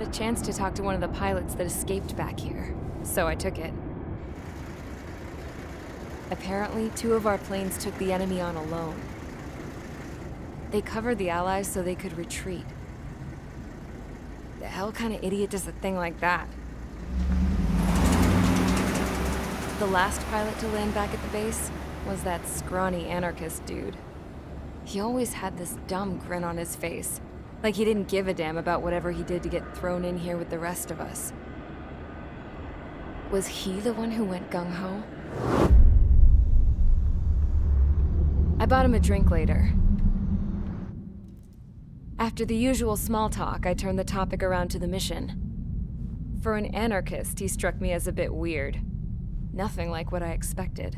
a chance to talk to one of the pilots that escaped back here, so I took it. Apparently, 2 of our planes took the enemy on alone. They covered the Allies so they could retreat. The hell kind of idiot does a thing like that? The last pilot to land back at the base was that scrawny anarchist dude. He always had this dumb grin on his face, like he didn't give a damn about whatever he did to get thrown in here with the rest of us. Was he the one who went gung-ho? I bought him a drink later. After the usual small talk, I turned the topic around to the mission. For an anarchist, he struck me as a bit weird. Nothing like what I expected.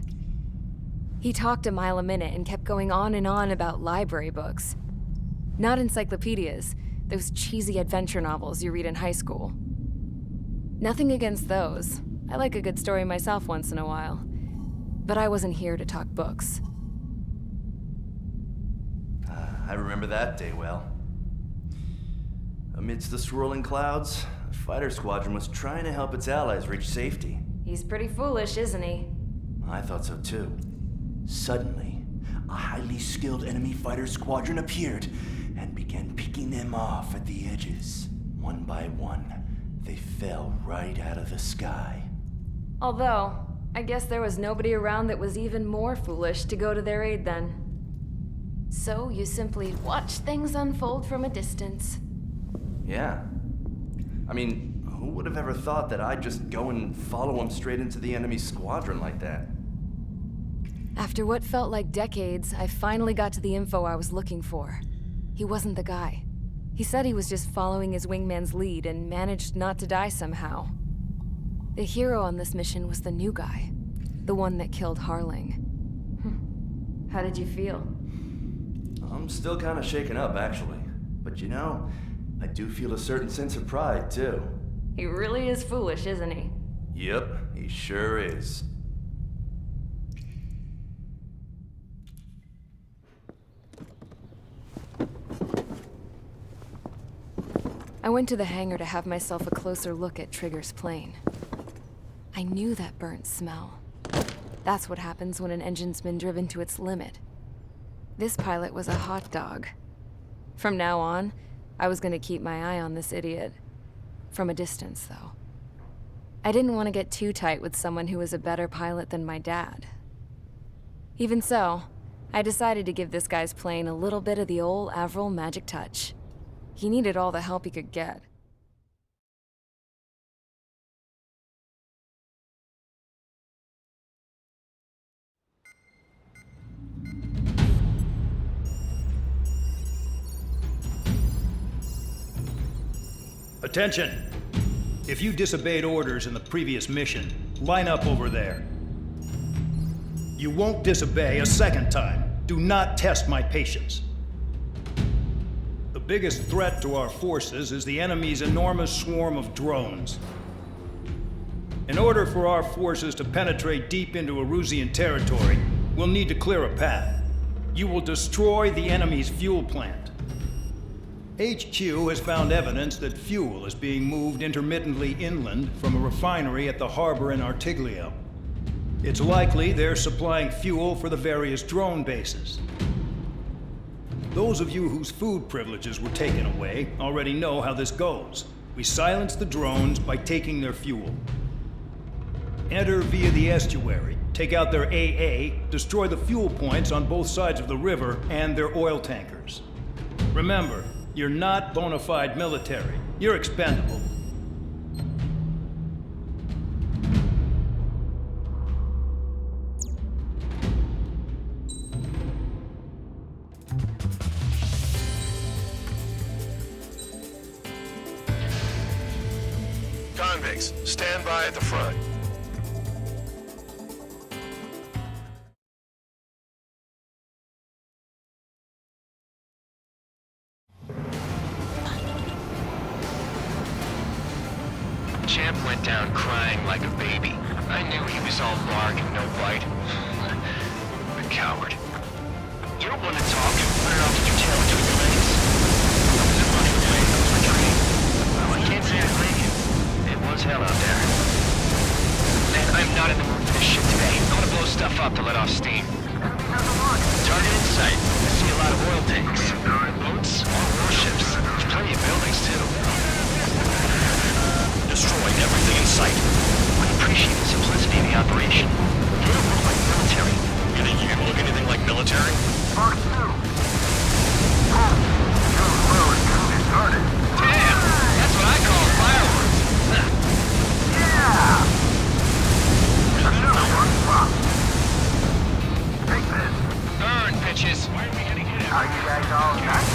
He talked a mile a minute and kept going on and on about library books. Not encyclopedias, those cheesy adventure novels you read in high school. Nothing against those. I like a good story myself once in a while. But I wasn't here to talk books. I remember that day well. Amidst the swirling clouds, a fighter squadron was trying to help its allies reach safety. He's pretty foolish, isn't he? I thought so too. Suddenly, a highly skilled enemy fighter squadron appeared and began picking them off at the edges. One by one, they fell right out of the sky. Although, I guess there was nobody around that was even more foolish to go to their aid then. So you simply watch things unfold from a distance. Yeah. I mean, who would have ever thought that I'd just go and follow him straight into the enemy squadron like that? After what felt like decades, I finally got to the info I was looking for. He wasn't the guy. He said he was just following his wingman's lead and managed not to die somehow. The hero on this mission was the new guy. The one that killed Harling. How did you feel? I'm still kind of shaken up, actually. But you know, I do feel a certain sense of pride, too. He really is foolish, isn't he? Yep, he sure is. I went to the hangar to have myself a closer look at Trigger's plane. I knew that burnt smell. That's what happens when an engine's been driven to its limit. This pilot was a hot dog. From now on, I was going to keep my eye on this idiot. From a distance, though. I didn't want to get too tight with someone who was a better pilot than my dad. Even so, I decided to give this guy's plane a little bit of the old Avril magic touch. He needed all the help he could get. Attention! If you disobeyed orders in the previous mission, line up over there. You won't disobey a second time. Do not test my patience. The biggest threat to our forces is the enemy's enormous swarm of drones. In order for our forces to penetrate deep into Erusian territory, we'll need to clear a path. You will destroy the enemy's fuel plant. HQ has found evidence that fuel is being moved intermittently inland from a refinery at the harbor in Artiglio. It's likely they're supplying fuel for the various drone bases. Those of you whose food privileges were taken away already know how this goes. We silence the drones by taking their fuel. Enter via the estuary, take out their AA, destroy the fuel points on both sides of the river and their oil tankers. Remember, you're not bona fide military. You're expendable. Convicts, stand by at the front. Champ went down crying like a baby. I knew he was all bark and no bite. The coward. You don't want to talk. Better off with your tail between your legs. I was running away. I was retreating. Well, I can't say I Puff up to let off steam. Target in sight. I see a lot of oil tanks. Boats, more warships. There's plenty of buildings, too. Destroy everything in sight. I appreciate the simplicity of the operation. They don't look like military. You think you can look anything like military? Damn! That's what I call fireworks. Burn, bitches. Are you guys all done?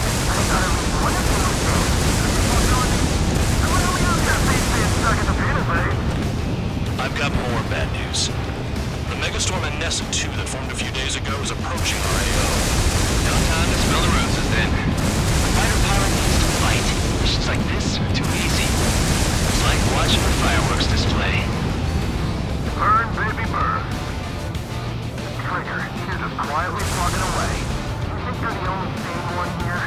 I've got more bad news. The megastorm in Nessa 2 that formed a few days ago is approaching our AO. No time to smell the roses, then. A fighter pilot needs to fight. Missions like this are too easy. It's like watching a fireworks display. Burn, baby, burn. Trigger, you're just quietly plugging away. You think you're the only sane one here?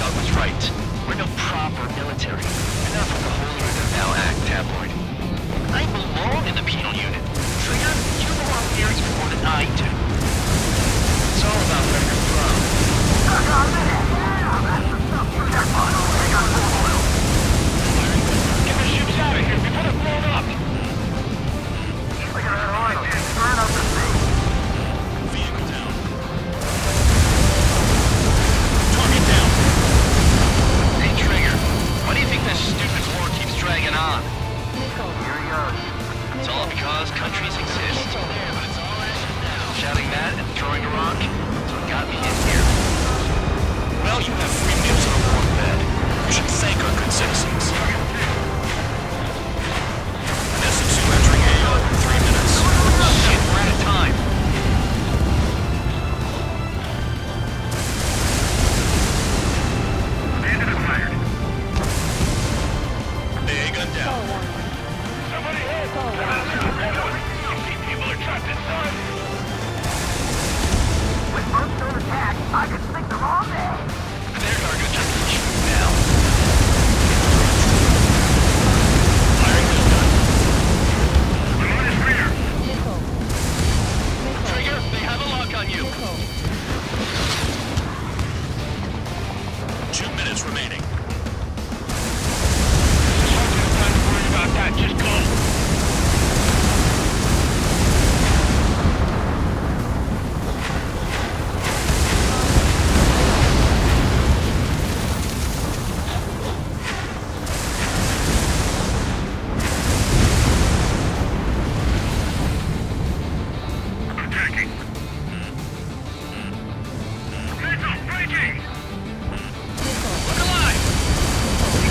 Dog was right. We're no proper military. Enough of the holier-than-thou act tabloid. I belong in the penal unit. Trigger, you belong here even more than I do. It's all about where you're from. Get the ships out of here before they're blown up. Look at that oil. Burn up the sea. Vehicle down. Target down. Hey, Trigger, why do you think this stupid war keeps dragging on? Here he goes. It's all because countries exist. Shouting that and throwing a rock is what got me in here. Well, you have 3 meals and a warm bed. You should thank our good citizens. Nessa 2 entering AO in 3 minutes. Shit, we're out of time. Bandit is fired. AA gun down. Somebody hit! People are trapped inside! With first known attack, I could stick them all day! There's our good justification now. Firing this gun. I'm on his rear! Trigger, they have a lock on you. 2 minutes remaining. Time to worry about that, just go! Attacking! Missile breaking! Look alive!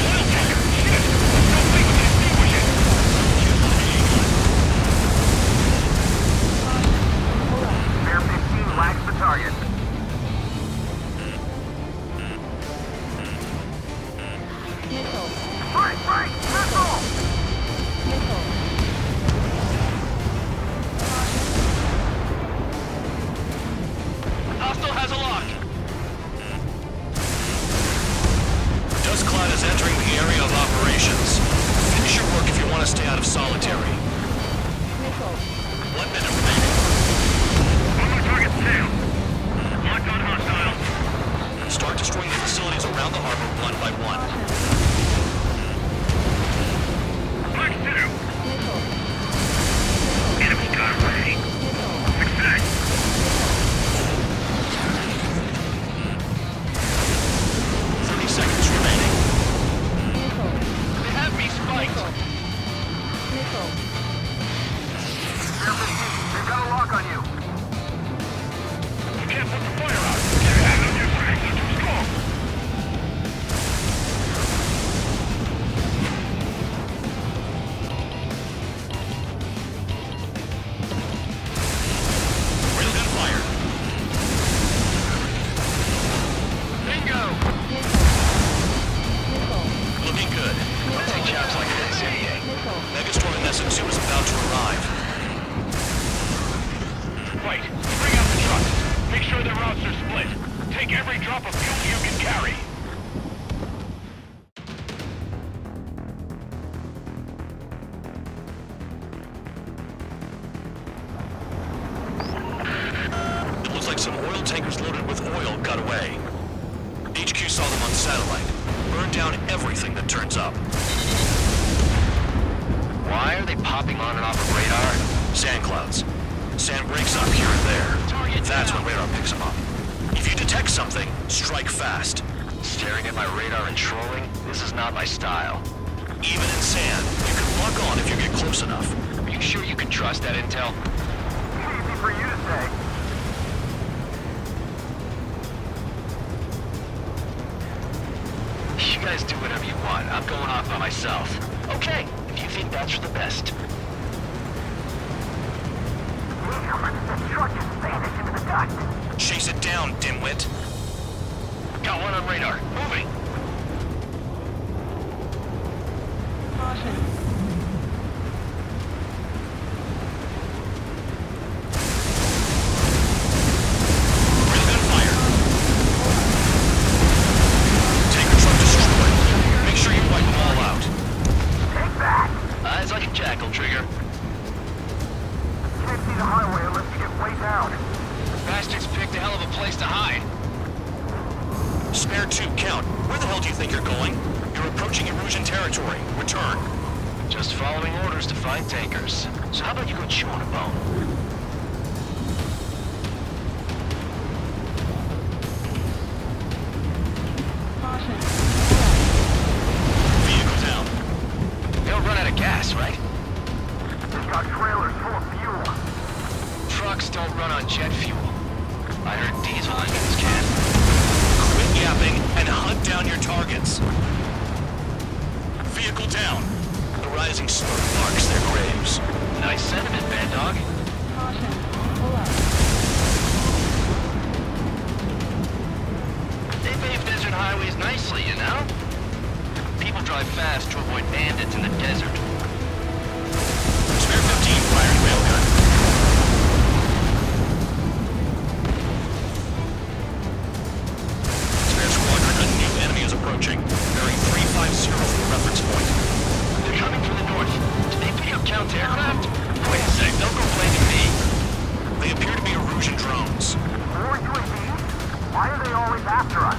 Oil tanker! Shit! No way we can extinguish it! Bear 15 lags the target. Break! Break! Missile! Hostile has a lock. Dust cloud is entering the area of operations. Finish your work if you want to stay out of solitary. 1 minute remaining. On my target tail. Locked on hostile. Start destroying the facilities around the harbor one by one. Black 2. Enemy got away. Success. 30 seconds remaining. They have me spiked. Bear 15, they've got a lock on you. You can't put the fire out. Get your hand on your back. You're too strong. Railgun fired. Bingo! Looking good. I'll take chops like this, NEA. Megastorm in Nessa 2 is about to arrive. Right, bring out the trucks. Make sure their routes are split. Take every drop of fuel you can carry. like some oil tankers loaded with oil got away. HQ saw them on satellite. Burned down everything that turns up. Why are they popping on and off of radar? Sand clouds. Sand breaks up here and there. That's when radar picks them up. If you detect something, strike fast. Staring at my radar and trolling? This is not my style. Even in sand, you can lock on if you get close enough. Are you sure you can trust that intel? Easy for you to say. You guys do whatever you want. I'm going off by myself. Okay, if you think that's for the best. Damn, the truck just vanished into the dust. Chase it down, dimwit. Got one on radar. Moving. Railgun fire. Tanker truck destroyed. Make sure you wipe them all out. Take that. Eyes like a jackal, Trigger. Can't see the highway unless you get way down. Bastards picked a hell of a place to hide. Spare 2, count. Where the hell do you think you're going? You're approaching Erusian territory. Return. Just following orders to find tankers. So how about you go chew on a bone? Vehicle down. They'll run out of gas, right? They've got trailers full of fuel. Trucks don't run on jet fuel. I heard diesel engines can. Quit yapping and hunt down your targets. Vehicle down. The rising smoke marks their graves. Nice sentiment, Bad Dog. They pave desert highways nicely, you know? People drive fast to avoid bandits in the desert. Spare 15 firing railgun. Spare squadron, a new enemy is approaching. Bearing 350 from the reference point. They're coming from the north. Did they pick up counter-aircraft? Wait a sec, don't go blaming me. They appear to be Erusian drones. More UAVs? Why are they always after us?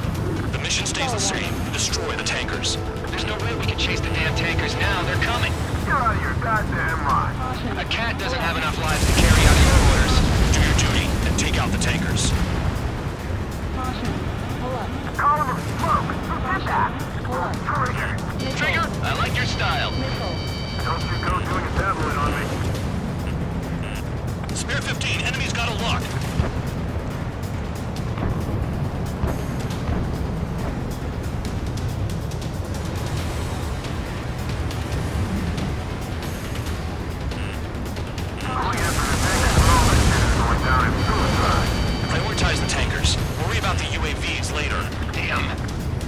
The mission stays the same. Destroy the tankers. There's no way we can chase the damn tankers now. They're coming. You're out of your goddamn mind. A cat doesn't have enough lives to carry out your orders. Do your duty and take out the tankers. Column of smoke. Who did that? Trigger. Trigger, I like your style. Don't you go doing a tabloid on me. Spare 15, enemy's got a lock. Prioritize the tankers. Worry about the UAVs later. Damn.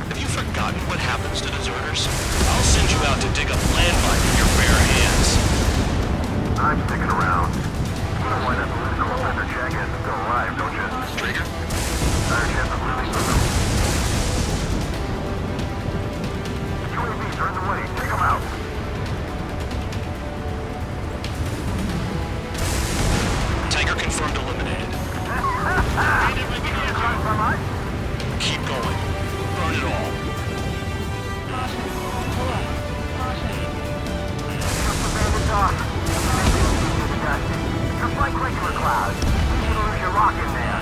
Have you forgotten what happens to deserters? I'll send you out to dig up landmine with your bare hands. I'm sticking around. You know why that political offender check hasn't still arrived, don't you? Trigger? Higher chance of losing them. UAVs are in the way. Take them out. Tanker confirmed eliminated. Keep going. Burn it all. Just the bandits off. Just like regular clouds. You lose your rock in there.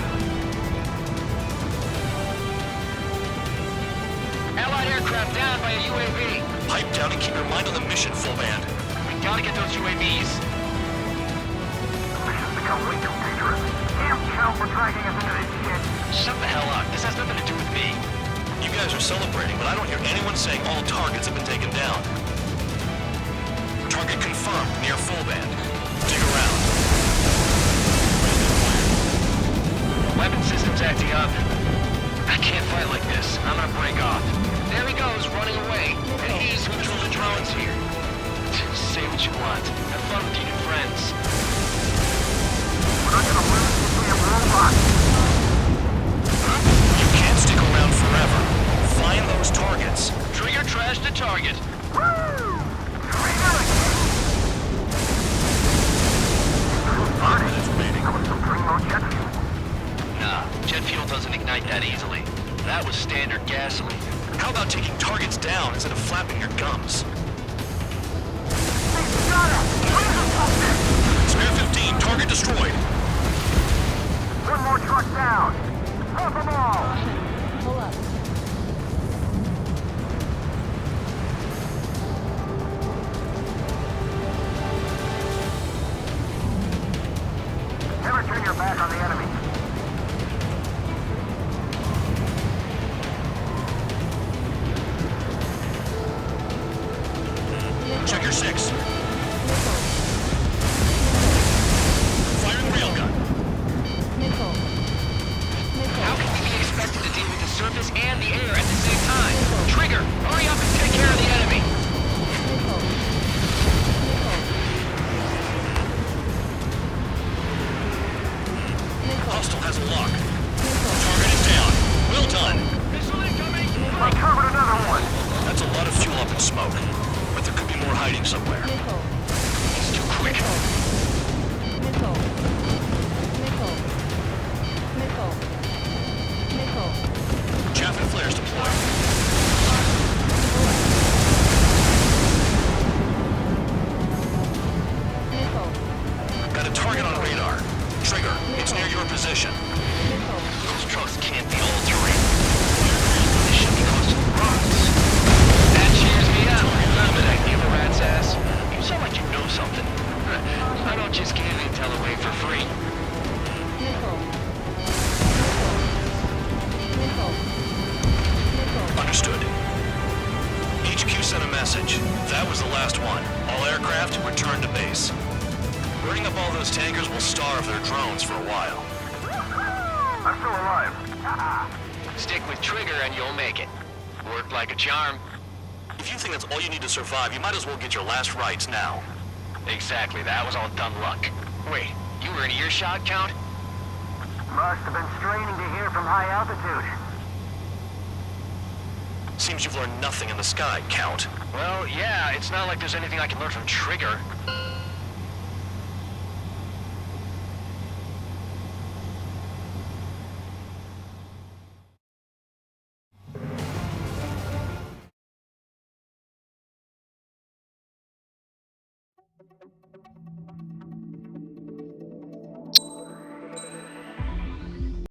Allied aircraft down by a UAV. Pipe down and keep your mind on the mission, full band. We gotta get those UAVs. This has become way too dangerous. Damn cow for dragging us into this shit. Shut the hell up. This has nothing to do with me. You guys are celebrating, but I don't hear anyone saying all targets have been taken down. Target confirmed near full band. Dig around. Weapon system's acting up. I can't fight like this. I'm gonna break off. There he goes, running away. And he's who threw the drones here. Say what you want. Have fun with your new friends. We're not gonna lose if we have robots. You can't stick around forever. Find those targets. Trigger trash the target. Woo! Trigger again. 5 minutes remaining. That was some primo jet fuel. Nah, ignite that easily. That was standard gasoline. How about taking targets down instead of flapping your gums? Spare 15, target destroyed. One more truck down. Help them all. Pull up. Never turn your back on the enemy. Check your 6. Firing railgun. Nickel. How can we be expected to deal with the surface and the air at the same time? Trigger, hurry up and take care of the enemy. Hostile has a lock. Target is down. Well done. Missile incoming! I covered another one. That's a lot of fuel up in smoke. But there could be more hiding somewhere. He's too quick. Chaff and flares deployed. Got a target on radar. Trigger, it's near your position. Those trucks can't be all terrain. They should be close to the rocks. That cheers me up. But I give a rat's ass. You sound like you know something. I don't just give intel away for free. Understood. HQ sent a message. That was the last one. All aircraft, return to base. Burning up all those tankers will starve their drones for a while. I'm still alive. Stick with Trigger and you'll make it. Worked like a charm. If you think that's all you need to survive, you might as well get your last rites now. Exactly, that was all dumb luck. Wait, you were in earshot, Count? Must have been straining to hear from high altitude. Seems you've learned nothing in the sky, Count. Well, yeah, it's not like there's anything I can learn from Trigger.